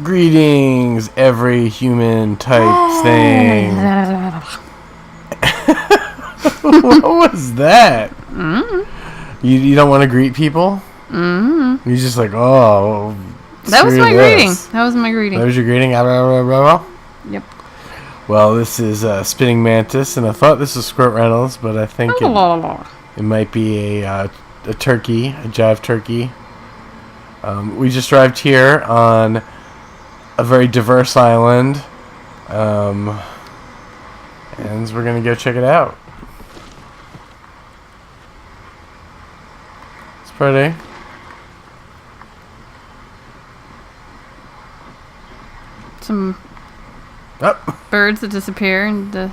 Greetings, every human type thing. What was that? You don't want to greet people? You're just like, oh, that was my greeting. this. That was my greeting. That was your greeting? Yep. Well, this is Spinningmantis, and I thought this was Squirt Reynolds, but I think it might be a turkey, a jive turkey. We just arrived here on a very diverse island, and we're going to go check it out. It's pretty. Some birds that disappear in the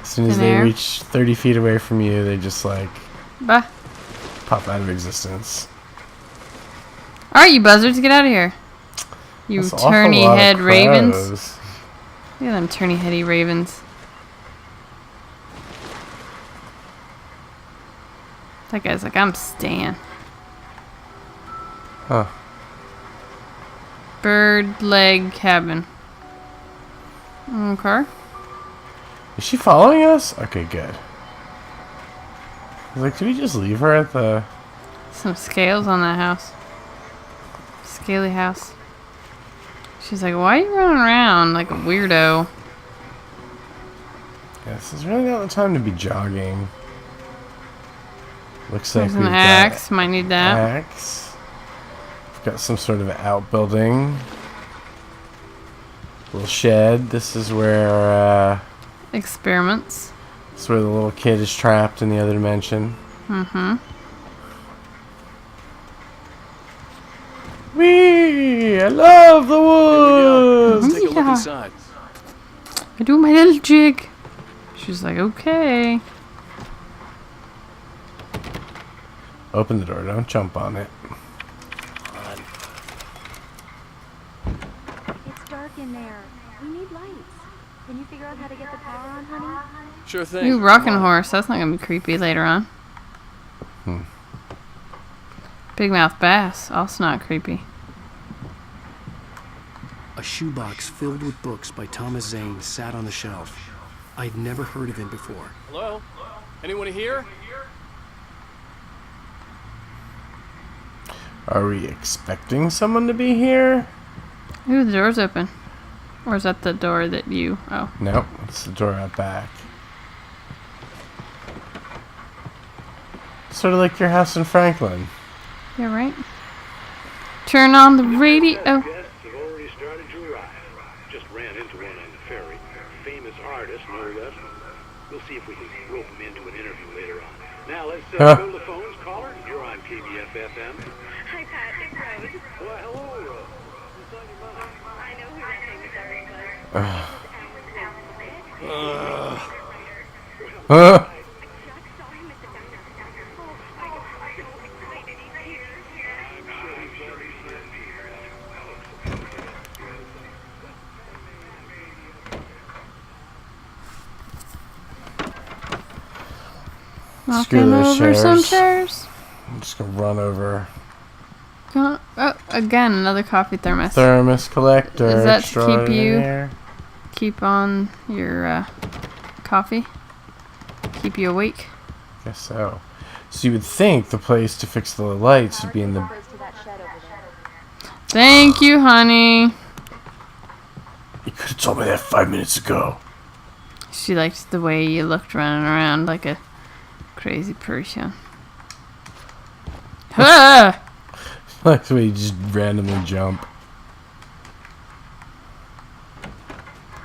as soon as they reach 30 feet away from you, they just like pop out of existence. Alright, you buzzards, get out of here. You turny head ravens. Look at them turny heady ravens. That guy's like, I'm staying. Huh. Bird leg cabin. Okay. Is she following us? Okay, good. I was like, did we just leave her at the... Some scales on that house. Scaly house. She's like, why are you running around like a weirdo? Yeah, this is really not the time to be jogging. Looks like there's an axe. Might need that. Axe. We've got some sort of outbuilding. Little shed. This is where experiments. This is where the little kid is trapped in the other dimension. Mm-hmm. Wee! I love the woods! Let's take a look inside. I do my little jig. She's like, okay. Open the door, don't jump on it. It's dark in there. We need lights. Can you figure out how to get the power on, honey? Sure thing. You rocking horse. That's not going to be creepy later on. Big mouth bass. Also not creepy. A shoebox filled with books by Thomas Zane sat on the shelf. I'd never heard of him before. Hello? Anyone here? Are we expecting someone to be here? Ooh, the door's open. Or is that the door that you... Oh. Nope, it's the door out back. Sort of like your house in Franklin. Yeah, right? Turn on the radio. Guests have already started to arrive. Just ran into one on the ferry. Famous artist, no less. We'll see if we can rope him into an interview later on. Now let's go to the phones. Caller, you're on KBF-FM. Hi, Pat. It's Rose. Well, hello, Rose. What's on your mind? I know who that famous artist was. Knocking over some chairs. I'm just gonna run over. Oh, again, another coffee thermos. Thermos collector. Is that to keep on your coffee? Keep you awake? Guess so. So you would think the place to fix the lights would be in the... Thank you, honey. You could have told me that 5 minutes ago. She liked the way you looked running around like a crazy person. Ah! Like the way you just randomly jump.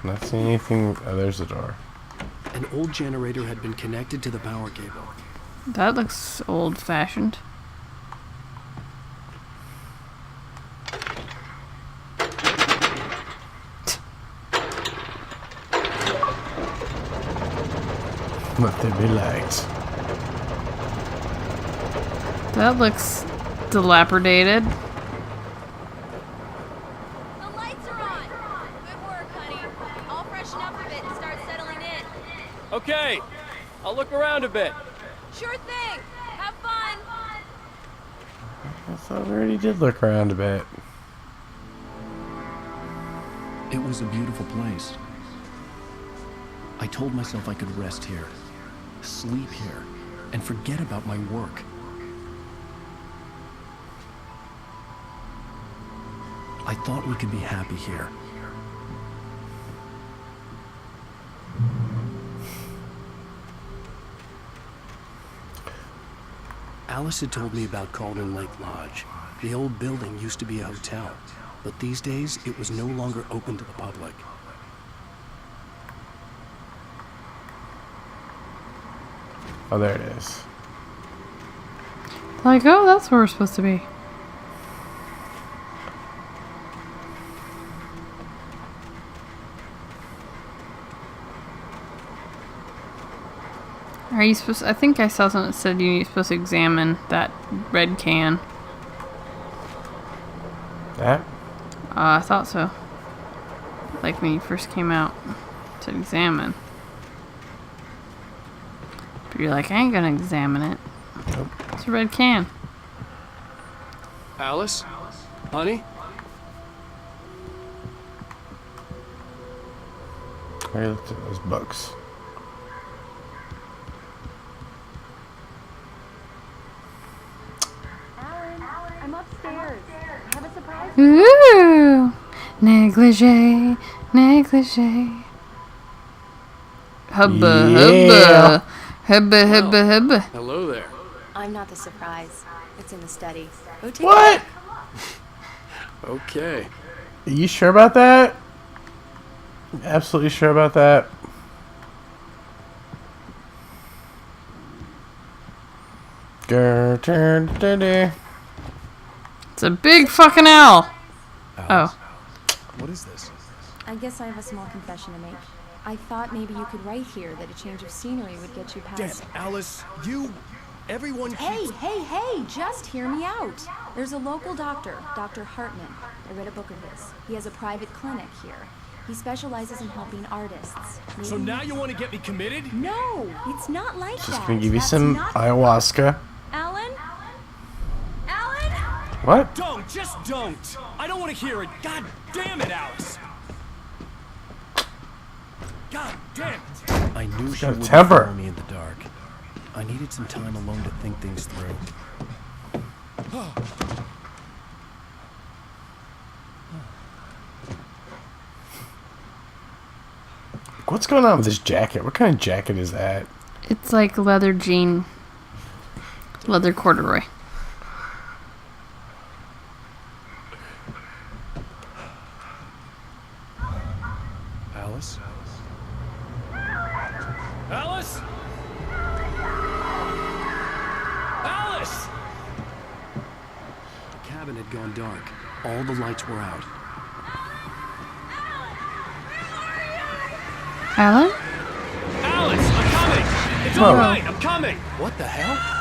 Not seeing anything. Oh, there's the door. An old generator had been connected to the power cable. That looks old-fashioned. Let there be light. That looks dilapidated. The lights are on. Good work, honey. I'll freshen up a bit and start settling in. Okay. I'll look around a bit. Sure thing. Have fun. I thought we already did look around a bit. It was a beautiful place. I told myself I could rest here, sleep here, and forget about my work. I thought we could be happy here. Alice had told me about Cauldron Lake Lodge. The old building used to be a hotel, but these days it was no longer open to the public. Oh, there it is. Like, oh, that's where we're supposed to be. Are you supposed to, I think I saw something that said you're supposed to examine that red can. That? I thought so. Like when you first came out. It said examine. But you're like, I ain't gonna examine it. Nope. It's a red can. Alice? Honey? I looked at those books. Alan, I'm upstairs. I have a surprise. Ooh! Negligee, negligee. Hubba, Yeah. hubba. Hubba, hubba, hubba. Hello there. I'm not the surprise. It's in the study. Go take What? Okay. Are you sure about that? Absolutely sure about that? It's a big fucking owl. Alice, Oh. what is this? I guess I have a small confession to make. I thought maybe you could write here that a change of scenery would get you past... Alice, everyone Hey, hey, hey! Just hear me out. There's a local doctor, Dr. Hartman. I read a book of his. He has a private clinic here. He specializes in helping artists. So now you want to get me committed? No, it's not like that. Just gonna give you That's some not- ayahuasca. Alan? Alan? What? Don't! Just don't! I don't want to hear it! God damn it, Alice! God damn it! I knew she got a wouldn't temper. follow me in the dark. I needed some time alone to think things through. What's going on with this jacket? What kind of jacket is that? It's like leather jean. Leather corduroy. Alice? Alice? Alice! The cabin had gone dark. All the lights were out. Alan? Alice, I'm coming! It's Whoa. alright, I'm coming! What the hell?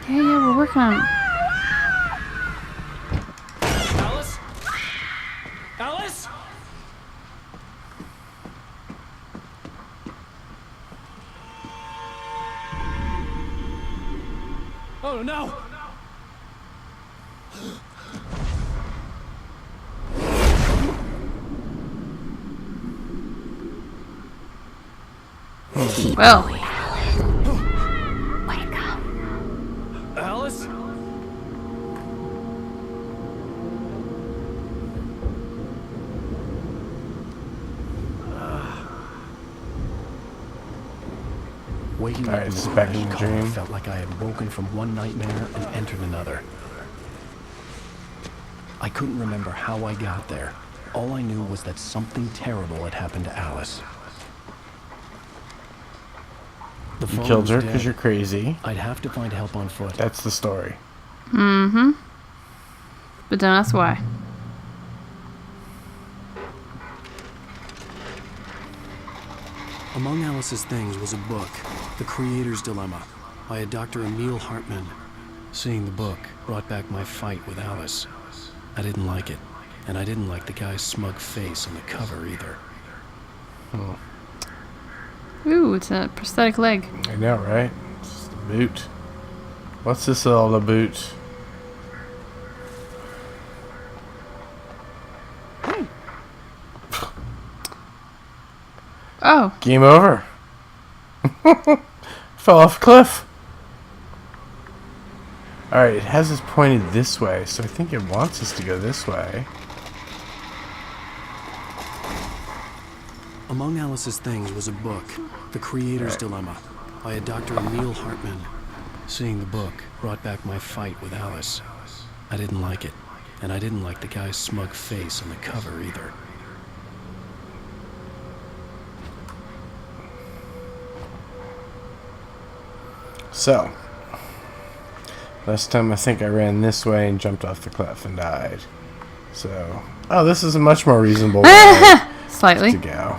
Yeah, we're working on it. Alice? Alice? Oh no! Well, Alice? Waking Alright, up this is in back the in the car dream. felt like I had woken from one nightmare and entered another. I couldn't remember how I got there. All I knew was that something terrible had happened to Alice. The You phone killed was her dead. because you're crazy. I'd have to find help on foot. That's the story. mm-hmm. But don't ask why. Among Alice's things was a book, The Creator's Dilemma, by a Dr. Emil Hartman. Seeing the book brought back my fight with Alice. I didn't like it, and I didn't like the guy's smug face on the cover either. Ooh, it's a prosthetic leg. I know, right? It's just a boot. What's this all about? Oh. Game over. Fell off a cliff. Alright, it has us pointed this way, so I think it wants us to go this way. Among Alice's things was a book, The Creator's Dilemma, by a Dr. Emil Hartman. Seeing the book brought back my fight with Alice. I didn't like it, and I didn't like the guy's smug face on the cover either. So, last time I think I ran this way and jumped off the cliff and died. So, oh, this is a much more reasonable way Slightly. to go.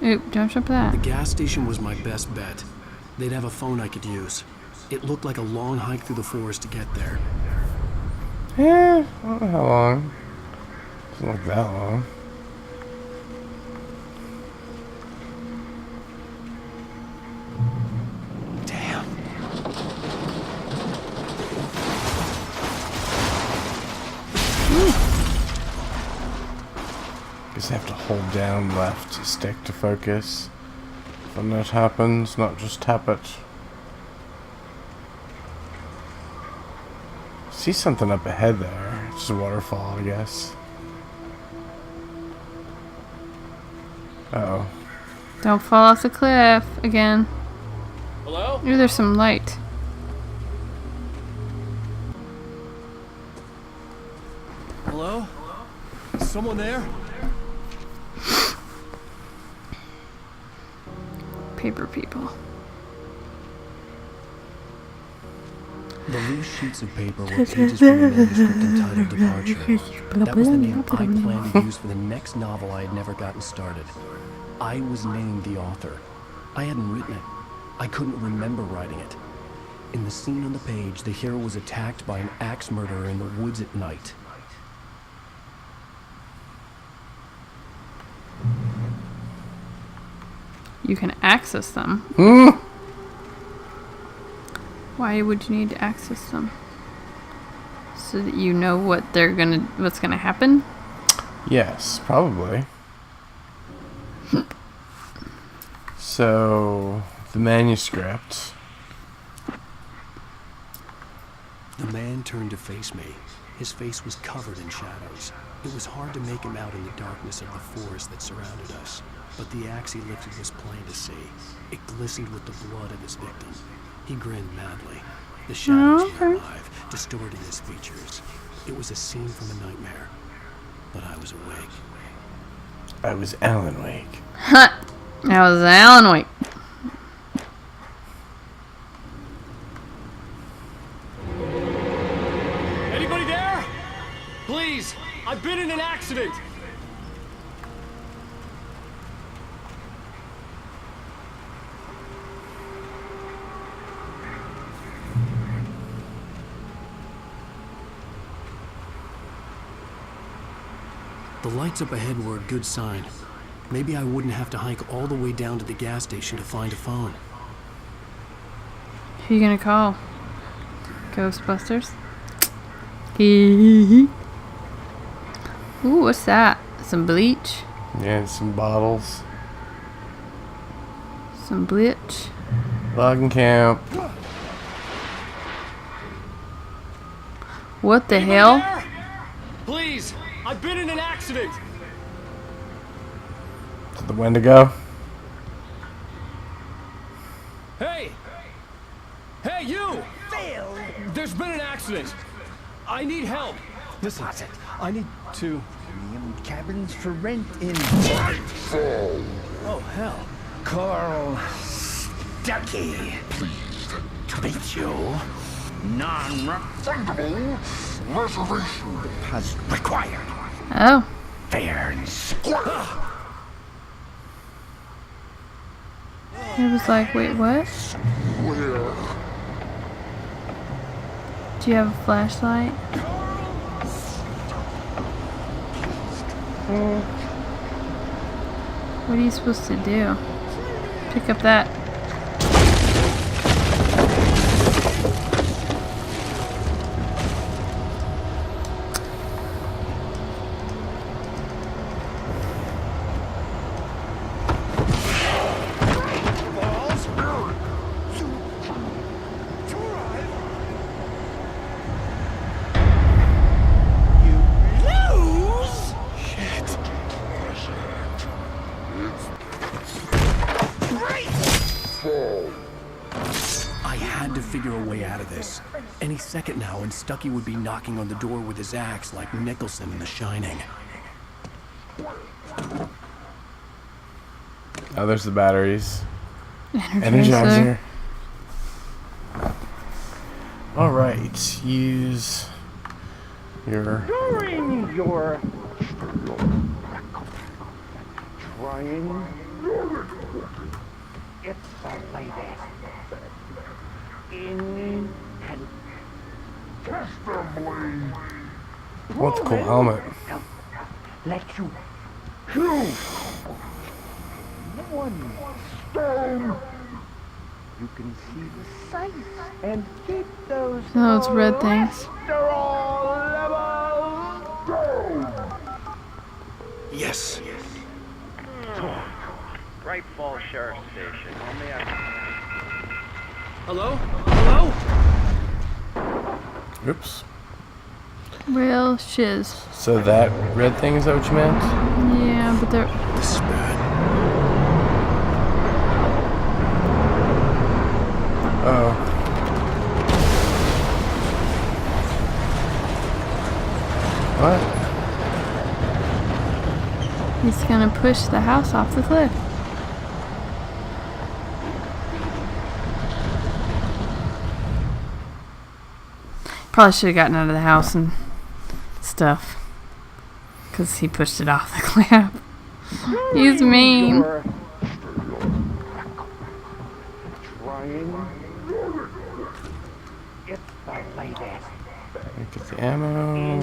Oop, don't jump that. The gas station was my best bet. They'd have a phone I could use. It looked like a long hike through the forest to get there. Yeah, I don't know how long. Doesn't look that long. Damn. Guess I have to hold down left stick to focus. When that happens, not just tap it. See something up ahead there. It's just a waterfall, I guess. Uh-oh. Don't fall off the cliff again. Hello? Ooh, there's some light. Hello? Someone there? Paper people. The loose sheets of paper were pages from a manuscript entitled Departure. That was the name I planned to use for the next novel I had never gotten started. I was named the author. I hadn't written it. I couldn't remember writing it. In the scene on the page, the hero was attacked by an axe murderer in the woods at night. You can access them. Why would you need to access them? So that you know what's gonna happen? Yes, probably. So, the manuscript. The man turned to face me. His face was covered in shadows. It was hard to make him out in the darkness of the forest that surrounded us. But the axe he lifted was plain to see. It glistened with the blood of his victim. He grinned madly. The shadows were alive, distorting his features. It was a scene from a nightmare. But I was awake. I was Alan Wake. That was Alan Wake. Anybody there? Please, I've been in an accident. The lights up ahead were a good sign. Maybe I wouldn't have to hike all the way down to the gas station to find a phone. Who you gonna call? Ghostbusters? Ooh, what's that? Some bleach? Yeah, some bottles. Some bleach? Logging camp. What the Anybody hell? there? Please, I've been in an accident. To the Wendigo. Hey! Hey, you! There's been an accident. I need help. Listen, I need to... Cabins for rent in Oh, hell. Carl Stuckey. Pleased to meet you. Non-refundable reservation deposit required. Oh. Fair and square. It was like, wait, what? Do you have a flashlight? What are you supposed to do? Pick up that. to figure a way out of this. Any second now, and Stucky would be knocking on the door with his axe like Nicholson in The Shining. Oh, there's the batteries. Energizer. Alright, use your... During your trying, it's the latest. Incontestably. What's a cool helmet? Let you choose one stone. You can see the sights and keep those. No, it's red things. After all levels go. Yes. Great Falls Sheriff Station. Only Hello? Hello? Oops. Real shiz. So that red thing, is that what you meant? Yeah, but they're... This is bad. Oh. What? He's gonna push the house off the cliff. Probably should have gotten out of the house and stuff. Because he pushed it off the cliff. He's mean. Trying. It's the latest. Get the ammo.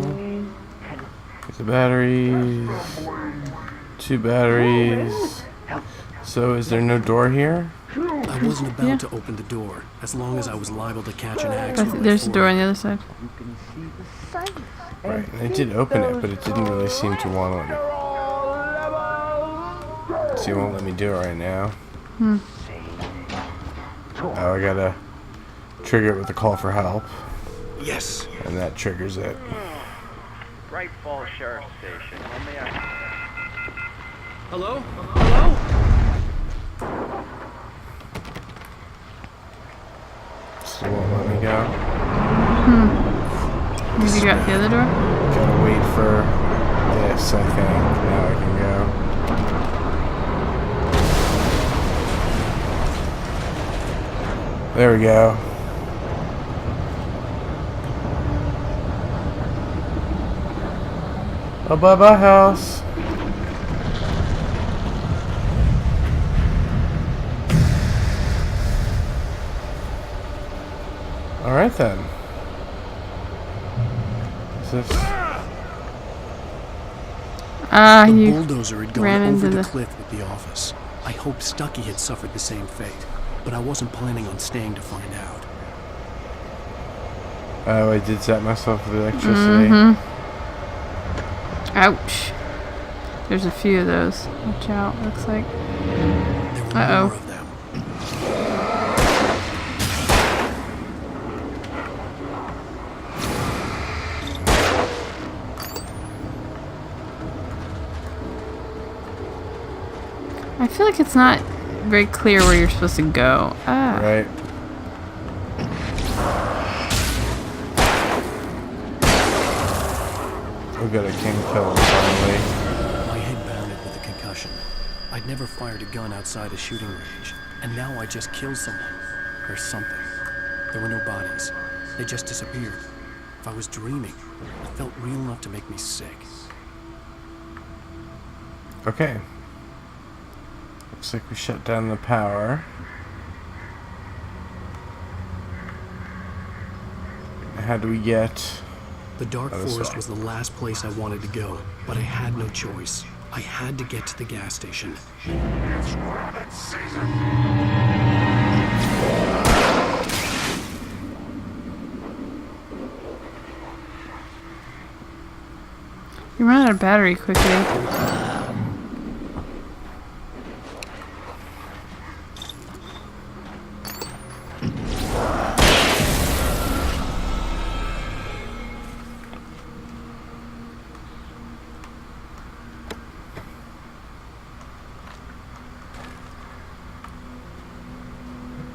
Get the batteries. 2 batteries. So is there no door here? I wasn't about to open the door, as long as I was liable to catch an axe. There's a door on the other side. You can see the sights. Right, and it did open it, but it didn't really seem to want to let me. So you won't let me do it right now. Oh, I gotta trigger it with a call for help. Yes. And that triggers it. Great Falls Sheriff Station. Only Hello? Hello? Still won't let me go. Maybe you got the other door? Gotta wait for this, I think. Now I can go. There we go. Oh, bye-bye house. Alright then. Is this... The You bulldozer had ran gone over into the the... cliff with the office. I hoped Stucky had suffered the same fate, but I wasn't planning on staying to find out. Oh, I did zap myself with electricity. Ouch. There's a few of those. Watch out, looks like. There were Uh-oh. more of them. I feel like it's not very clear where you're supposed to go. Ah. Right. We got a king kill finally. My head pounded with a concussion. I'd never fired a gun outside a shooting range, and now I just killed someone. Or something. There were no bodies. They just disappeared. If I was dreaming, it felt real enough to make me sick. Okay. Looks like we shut down the power. How do we get... The dark Oh, this forest way. was the last place I wanted to go, but I had no choice. I had to get to the gas station. You run out of battery quickly.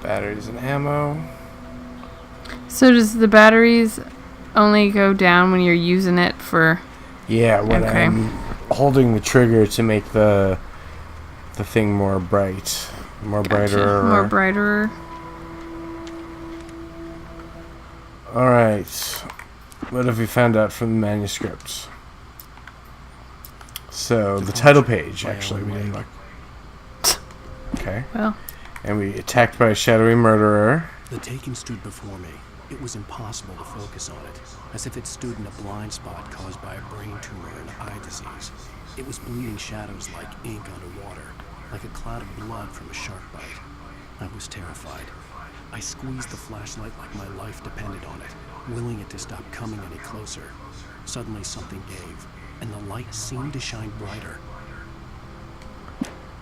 Batteries and ammo. So does the batteries only go down when you're using it for... Yeah, when I'm holding the trigger to make the thing more bright. More brighter. More brighter. Alright. What have we found out from the manuscript? So, the title page, actually, we didn't look. Okay. Well. And we attacked by a shadowy murderer. The Taken stood before me. It was impossible to focus on it, as if it stood in a blind spot caused by a brain tumor and eye disease. It was bleeding shadows like ink underwater, like a cloud of blood from a shark bite. I was terrified. I squeezed the flashlight like my life depended on it, willing it to stop coming any closer. Suddenly something gave, and the light seemed to shine brighter.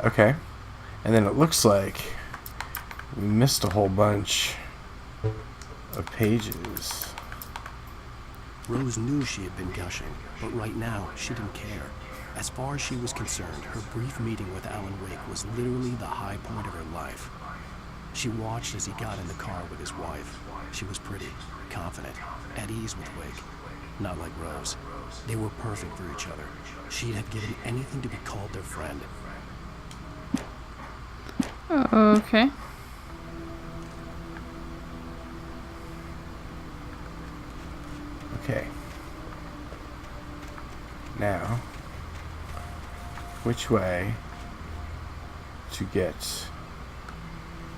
Okay. And then it looks like we missed a whole bunch of pages. Rose knew she had been gushing, but right now she didn't care. As far as she was concerned, her brief meeting with Alan Wake was literally the high point of her life. She watched as he got in the car with his wife. She was pretty, confident, at ease with Wake. Not like Rose. They were perfect for each other. She'd have given anything to be called their friend. Okay. Okay. Now, which way to get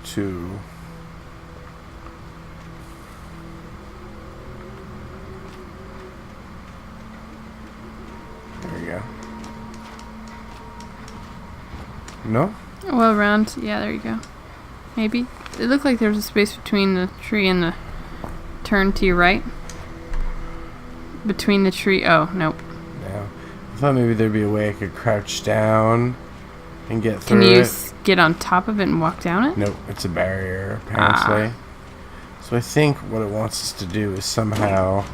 to there we go. No? Well, around. Yeah, there you go. Maybe. It looked like there was a space between the tree and the turn to your right. Between the tree. Oh, nope. No. I thought maybe there'd be a way I could crouch down and get through it. Can you get on top of it and walk down it? Nope, it's a barrier, apparently. So I think what it wants us to do is somehow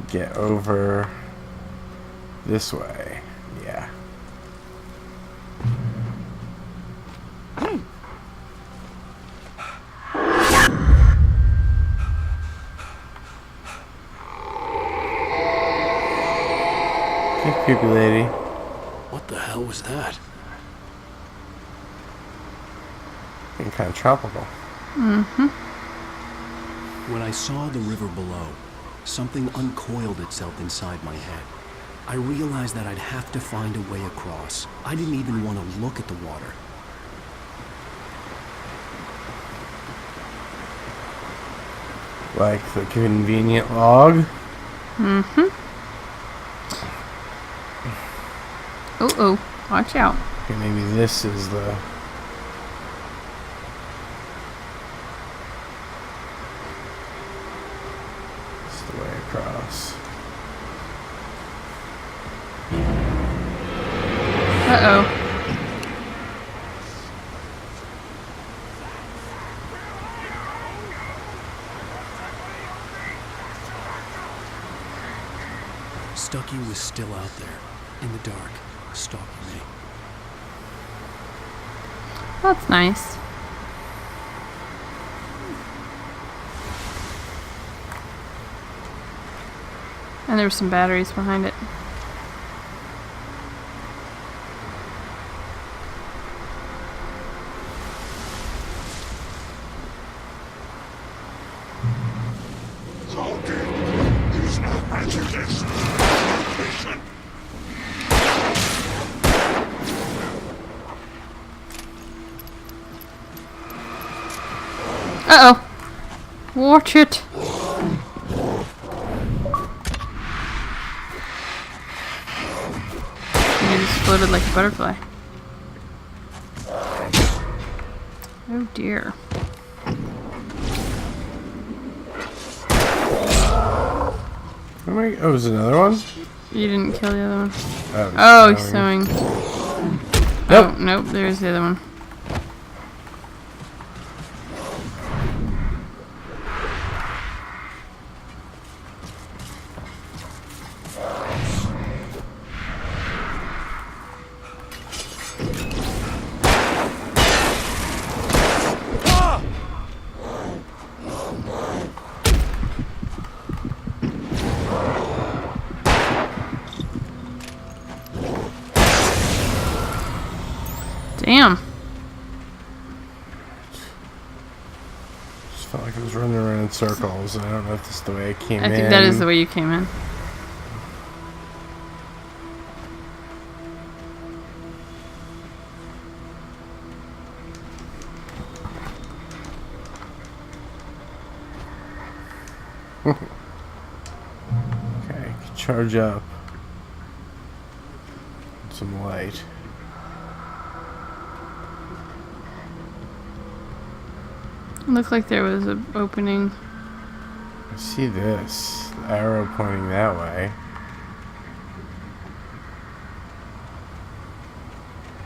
get over this way. Yeah. Hey, creepy lady. What the hell was that? Getting kind of tropical. Mm-hmm. When I saw the river below, something uncoiled itself inside my head. I realized that I'd have to find a way across. I didn't even want to look at the water. Like the convenient log? Mm-hmm. Oh, watch out. Okay, maybe this is the... It's the way across. Uh-oh. Stucky was still out there, in the dark, stalking me. That's nice. And there were some batteries behind it. Uh-oh. Watch it. You just floated like a butterfly. Oh dear. Oh, is there another one? You didn't kill the other one. Oh, he's sewing. Nope. Oh, nope, there's the other one. Damn. Just felt like I was running around in circles. I don't know if this is the way I came in. I think that is the way you came in. Okay, charge up. Some light. It looked like there was an opening. I see this. The arrow pointing that way.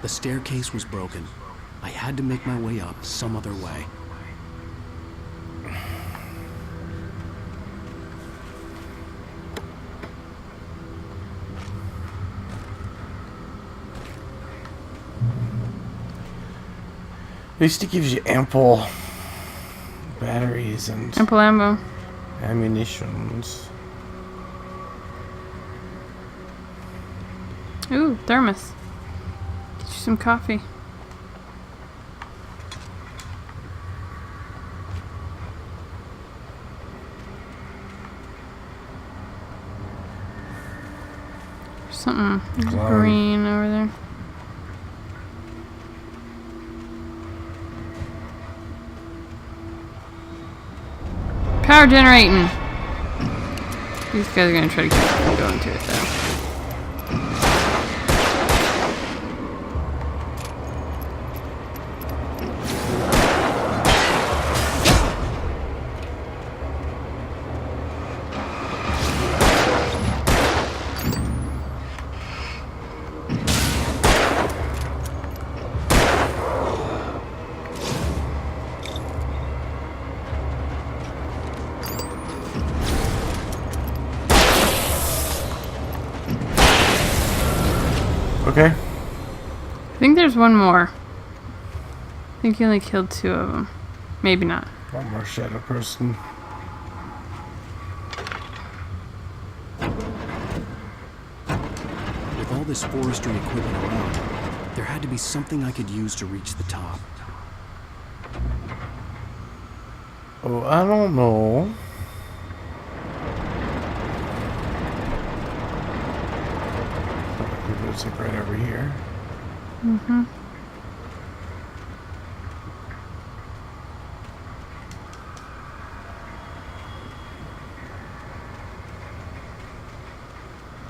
The staircase was broken. I had to make my way up some other way. At least it gives you ample batteries and Ample ammo. ammunitions. Ooh, thermos. Get you some coffee. There's something green over there. Power generating. These guys are gonna try to keep going to it though. Okay. I think there's one more. I think you only killed 2 of them. Maybe not. One more shadow person. With all this forestry equipment around, there had to be something I could use to reach the top. Oh, I don't know. It's like right over here. Mm-hmm.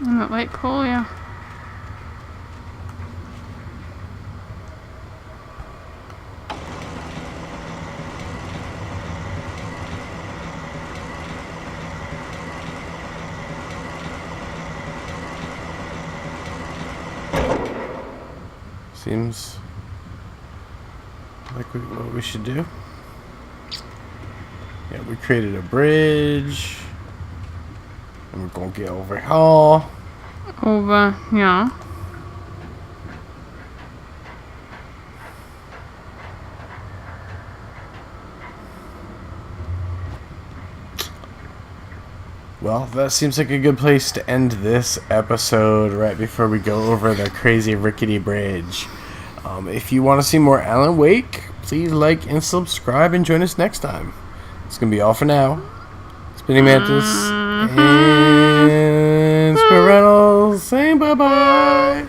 And that light pole, yeah. Seems like what we should do. Yeah, we created a bridge. And we're gonna get over here. Over, yeah. Well, that seems like a good place to end this episode right before we go over the crazy rickety bridge. If you want to see more Alan Wake, please like and subscribe and join us next time. It's going to be all for now. Spinningmantis and Squirt Reynolds saying bye-bye.